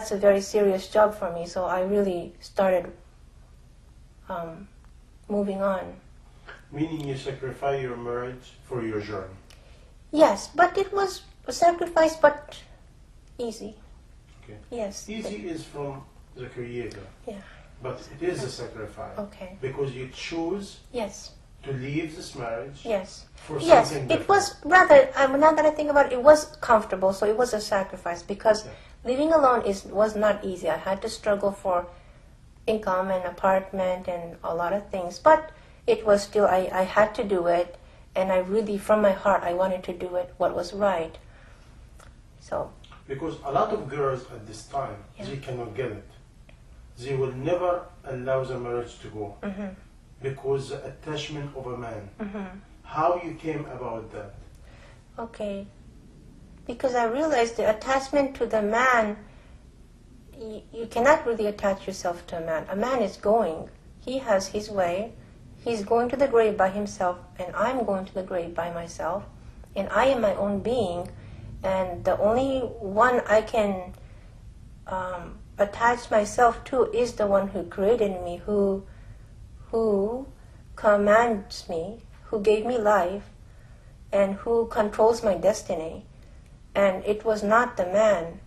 It's a very serious job for me, so I really started moving on. Meaning you sacrifice your marriage for your journey. Yes, but it was a sacrifice, but easy. Okay. Yes. Easy is from the Creator. Yeah. But it is a sacrifice. Okay. Because you choose Yes. to leave this marriage Yes. for Yes, something it different. was rather, now that I think about it, it was comfortable, so it was a sacrifice, because living alone was not easy. I had to struggle for income and apartment and a lot of things, but it was still, I had to do it, and I really, from my heart, I wanted to do it, what was right. So. Because a lot of girls at this time, they cannot get it. They will never allow the marriage to go. Mm-hmm. Because the attachment of a man. Mm-hmm. How you came about that? Okay. Because I realized the attachment to the man, you cannot really attach yourself to a man. A man is going. He has his way. He's going to the grave by himself, and I'm going to the grave by myself. And I am my own being, and the only one I can attach myself to is the one who created me, who commands me, who gave me life, and who controls my destiny. And it was not the man.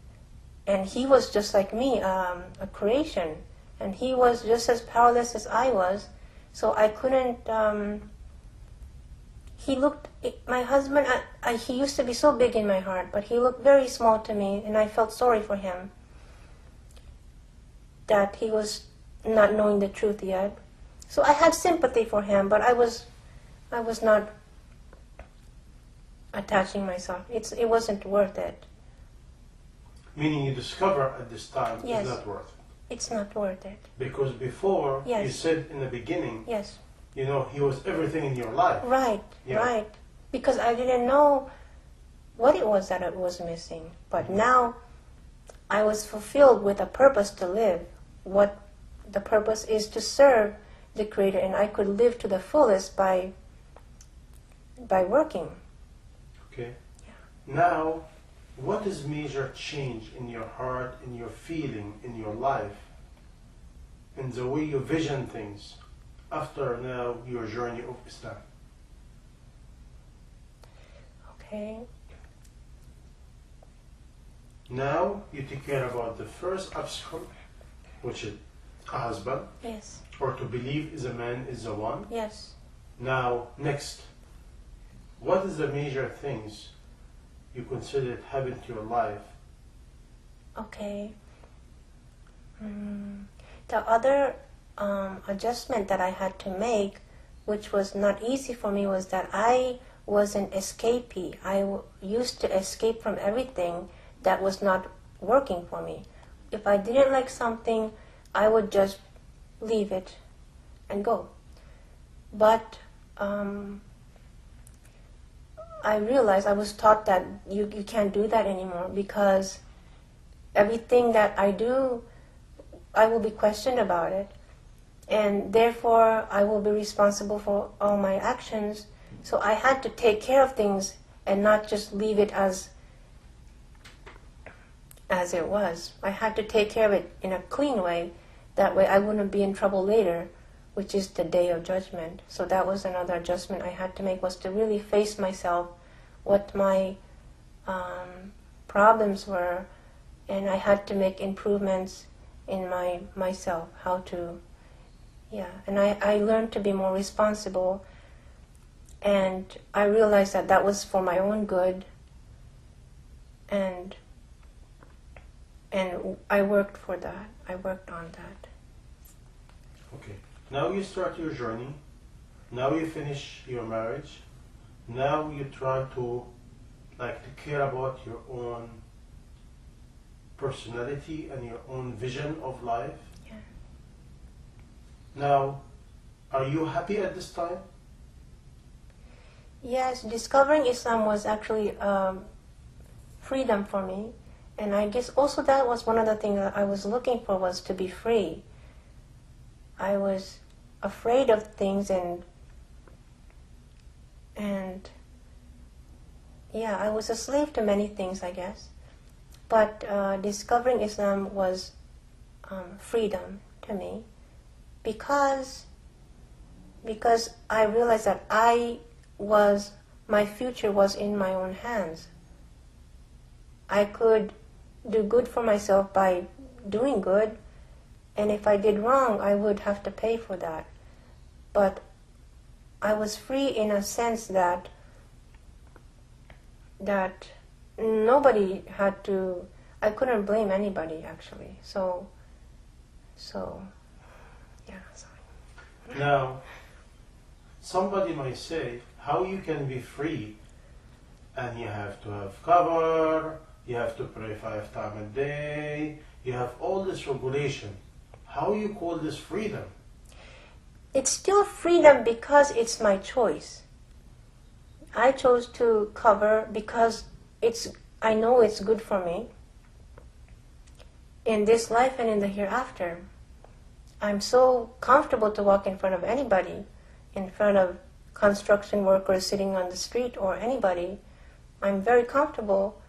And he was just like me, a creation. And he was just as powerless as I was. So I couldn't... my husband, he used to be so big in my heart, but he looked very small to me, and I felt sorry for him. That he was not knowing the truth yet. So I had sympathy for him, but I was not attaching myself. It wasn't worth it. Meaning you discover at this time Yes. it's not worth it. It's not worth it. Because before you said in the beginning, Yes. you know, he was everything in your life. Right, right. Because I didn't know what it was that I was missing. But now I was fulfilled with a purpose to live. What the purpose is to serve the Creator, and I could live to the fullest by working. Okay. Yeah. Now, what is major change in your heart, in your feeling, in your life, in the way you vision things after now your journey of Islam? Okay. Now you take care about the first obstacle, which is a husband. Yes. Or to believe is a man is the one. Yes. Now, next, what is the major things you consider it happened to your life? Okay. The other adjustment that I had to make, which was not easy for me, was that I was an escapee. I used to escape from everything that was not working for me. If I didn't like something, I would just leave it and go. But I realized, I was taught that you can't do that anymore, because everything that I do, I will be questioned about it. And therefore, I will be responsible for all my actions. So I had to take care of things and not just leave it as it was. I had to take care of it in a clean way. That way I wouldn't be in trouble later, which is the day of judgment. So that was another adjustment I had to make, was to really face myself, what my problems were, and I had to make improvements in myself, how to, and I learned to be more responsible, and I realized that that was for my own good, and I worked for that. I worked on that. Okay. Now you start your journey. Now you finish your marriage. Now you try to care about your own personality and your own vision of life. Yeah. Now, are you happy at this time? Yes, discovering Islam was actually freedom for me. And I guess also that was one of the things that I was looking for, was to be free. I was afraid of things, and I was a slave to many things, I guess. But discovering Islam was freedom to me, because I realized that my future was in my own hands. I could do good for myself by doing good, and if I did wrong, I would have to pay for that. But I was free in a sense that nobody had to, I couldn't blame anybody actually. So yeah, sorry. Now, somebody might say, how you can be free and you have to have cover, you have to pray 5 times a day, you have all this regulation. How you call this freedom? It's still freedom because it's my choice. I chose to cover because I know it's good for me in this life and in the hereafter. I'm so comfortable to walk in front of anybody, in front of construction workers sitting on the street or anybody. I'm very comfortable,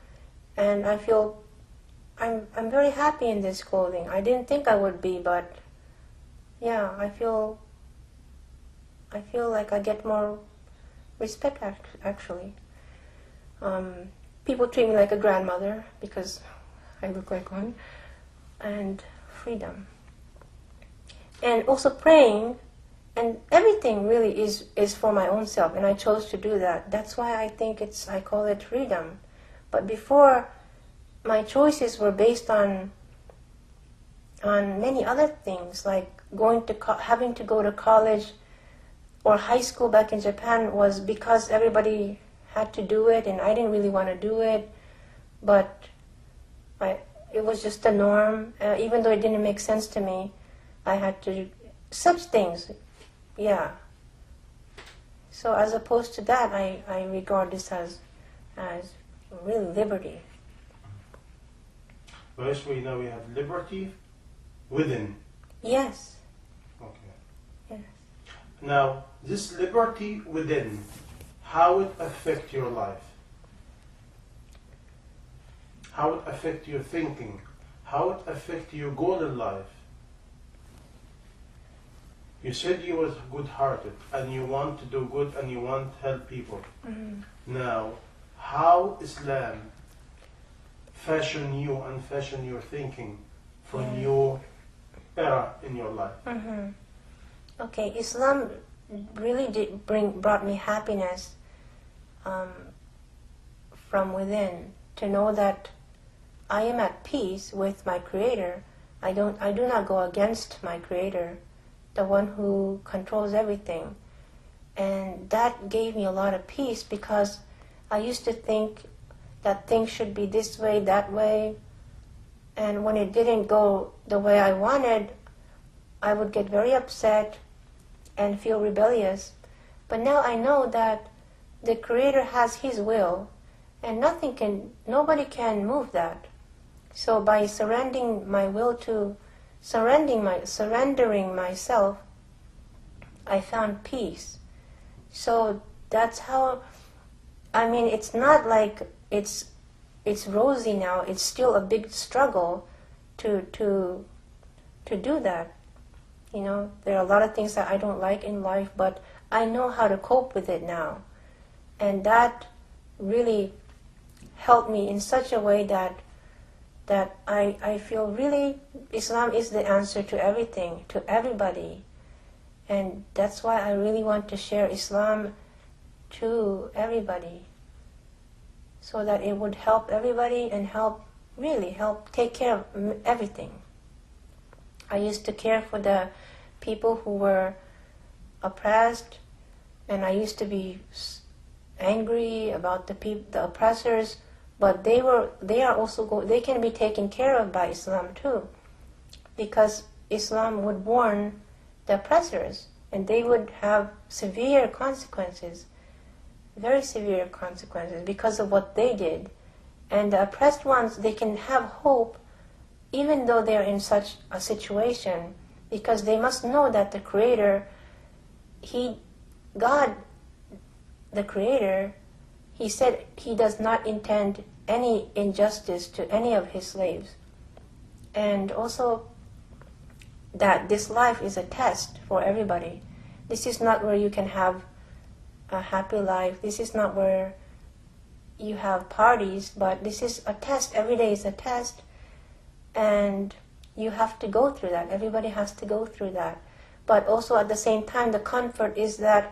and I feel I'm very happy in this clothing. I didn't think I would be, but yeah, I feel like I get more respect actually. People treat me like a grandmother because I look like one, and freedom. And also praying, and everything really is for my own self, and I chose to do that. That's why I think I call it freedom. But before, my choices were based on many other things, like having to go to college or high school back in Japan was because everybody had to do it, and I didn't really want to do it, but it was just the norm. Even though it didn't make sense to me, I had to, such things, yeah. So as opposed to that, I regard this as really liberty. Basically, now we have liberty within. Yes. Okay. Yes. Now, this liberty within, how it affect your life? How it affect your thinking? How it affect your goal in life? You said you was good-hearted and you want to do good and you want to help people. Mm-hmm. Now, how Islam fashion you and fashion your thinking for new era in your life? Mm-hmm. Okay, Islam really brought me happiness from within, to know that I am at peace with my Creator. I do not go against my Creator, the one who controls everything. And that gave me a lot of peace, because I used to think that things should be this way, that way, and when it didn't go the way I wanted, I would get very upset and feel rebellious. But now I know that the Creator has His will, and nobody can move that. So by surrendering my will to, surrendering myself, I found peace. So that's how, it's not like it's rosy now. It's still a big struggle to do that. There are a lot of things that I don't like in life, but I know how to cope with it now. And that really helped me in such a way that I feel really Islam is the answer to everything, to everybody. And that's why I really want to share Islam to everybody, so that it would help everybody and help take care of everything. I used to care for the people who were oppressed, and I used to be angry about the oppressors, but they can be taken care of by Islam too, because Islam would warn the oppressors, and they would have severe consequences, very severe consequences, because of what they did. And the oppressed ones, they can have hope even though they're in such a situation, because they must know that the Creator, God, the Creator, he said he does not intend any injustice to any of his slaves. And also that this life is a test for everybody. This is not where you can have a happy life. This is not where you have parties, but this is a test. Every day is a test, and you have to go through that. Everybody has to go through that. But also at the same time, the comfort is that